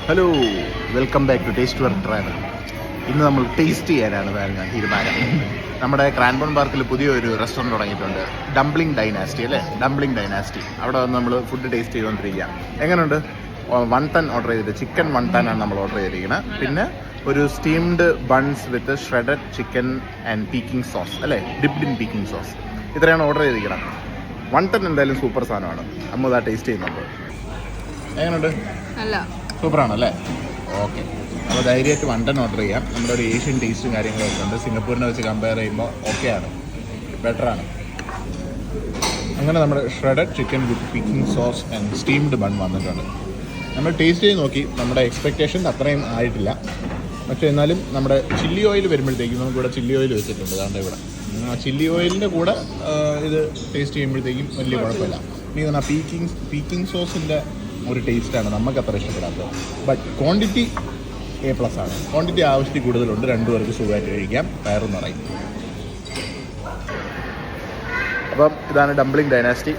Hello, welcome back to taste work travel. ഇന്ന് നമ്മൾ taste ചെയ്യാനാണ് തീരുമാനം. നമ്മുടെ ക്രാൻബോൺ പാർക്കിൽ പുതിയൊരു റെസ്റ്റോറൻറ്റ് തുടങ്ങിയിട്ടുണ്ട്, ഡംപ്ലിംഗ് ഡൈനാസ്റ്റി അല്ലേ, ഡംപ്ലിംഗ് ഡൈനാസ്റ്റി. അവിടെ വന്ന് നമ്മൾ ഫുഡ് ടേസ്റ്റ് ചെയ്തുകൊണ്ടിരിക്കുക. എങ്ങനെയുണ്ട്? വൺടൻ ഓർഡർ ചെയ്തിട്ട്, ചിക്കൻ വൺടനാണ് നമ്മൾ ഓർഡർ ചെയ്തിരിക്കുന്നത്. പിന്നെ ഒരു steamed buns with shredded chicken and peaking sauce അല്ലേ, ഡിപ്ഡ് ഇൻ പീക്കിംഗ് സോസ്. ഇത്രയാണ് ഓർഡർ ചെയ്തിരിക്കുന്നത്. വൺടൻ എന്തായാലും സൂപ്പർ സാധനമാണ്. നമ്മൾ ആ ടേസ്റ്റ് ചെയ്യുന്നുണ്ട്. എങ്ങനെയുണ്ട്? അല്ല, സൂപ്പറാണല്ലേ? ഓക്കെ, അപ്പോൾ ധൈര്യമായിട്ട് വൺടൻ ഓർഡർ ചെയ്യാം. നമ്മുടെ ഒരു ഏഷ്യൻ ടേസ്റ്റും കാര്യങ്ങളൊക്കെ ഉണ്ട്. സിംഗപ്പൂരിനെ വെച്ച് കമ്പയർ ചെയ്യുമ്പോൾ ഓക്കെയാണ്, ബെറ്ററാണ്. അങ്ങനെ നമ്മുടെ shredded chicken with picking sauce and steamed bun വന്നിട്ടുണ്ട്. നമ്മൾ ടേസ്റ്റ് ചെയ്ത് നോക്കി. നമ്മുടെ എക്സ്പെക്റ്റേഷൻ അത്രയും ആയിട്ടില്ല, പക്ഷേ എന്നാലും നമ്മുടെ ചില്ലി ഓയിൽ വരുമ്പോഴത്തേക്കും നമുക്കിവിടെ ചില്ലി ഓയിൽ വെച്ചിട്ടുണ്ട്. അതുകൊണ്ട് ഇവിടെ ആ ചില്ലി ഓയിലിൻ്റെ കൂടെ ഇത് ടേസ്റ്റ് ചെയ്യുമ്പോഴത്തേക്കും വലിയ കുഴപ്പമില്ല. ഇനി പറഞ്ഞാൽ പീക്കിംഗ് സോസിൻ്റെ ഒരു ടേസ്റ്റാണ് നമുക്ക് അത്ര ഇഷ്ടപ്പെടാത്തത്. ബട്ട് ക്വാണ്ടിറ്റി A+ ആണ്. ക്വാണ്ടിറ്റി ആവശ്യത്തിൽ കൂടുതലുണ്ട്. രണ്ടുപേർക്ക് സുഖമായിട്ട് കഴിക്കാം, വയറും നിറയും. അപ്പം ഇതാണ് ഡംപ്ലിംഗ് ഡൈനാസ്റ്റി.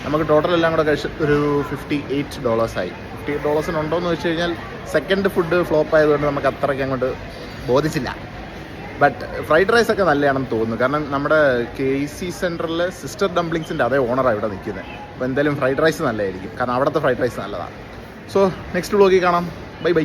നമുക്ക് ടോട്ടൽ എല്ലാം കൂടെ കഴിച്ച് ഒരു $58 ആയി. $58 ഉണ്ടോയെന്ന് വെച്ച് കഴിഞ്ഞാൽ സെക്കൻഡ് ഫുഡ് ഫ്ലോപ്പ് ആയതുകൊണ്ട് നമുക്ക് അത്രയ്ക്ക് അങ്ങോട്ട് ബോധിച്ചില്ല. ബട്ട് ഫ്രൈഡ് റൈസ് ഒക്കെ നല്ലതാണെന്ന് തോന്നുന്നു. കാരണം നമ്മുടെ KC സെൻറ്ററിൽ സിസ്റ്റർ ഡംപ്ലിങ്സിൻ്റെ അതേ ഓണറാണ് ഇവിടെ നിൽക്കുന്നത്. അപ്പോൾ എന്തായാലും ഫ്രൈഡ് റൈസ് നല്ലതായിരിക്കും, കാരണം അവിടുത്തെ ഫ്രൈഡ് റൈസ് നല്ലതാണ്. സോ നെക്സ്റ്റ് വ്ലോഗിൽ കാണാം. Bye bye.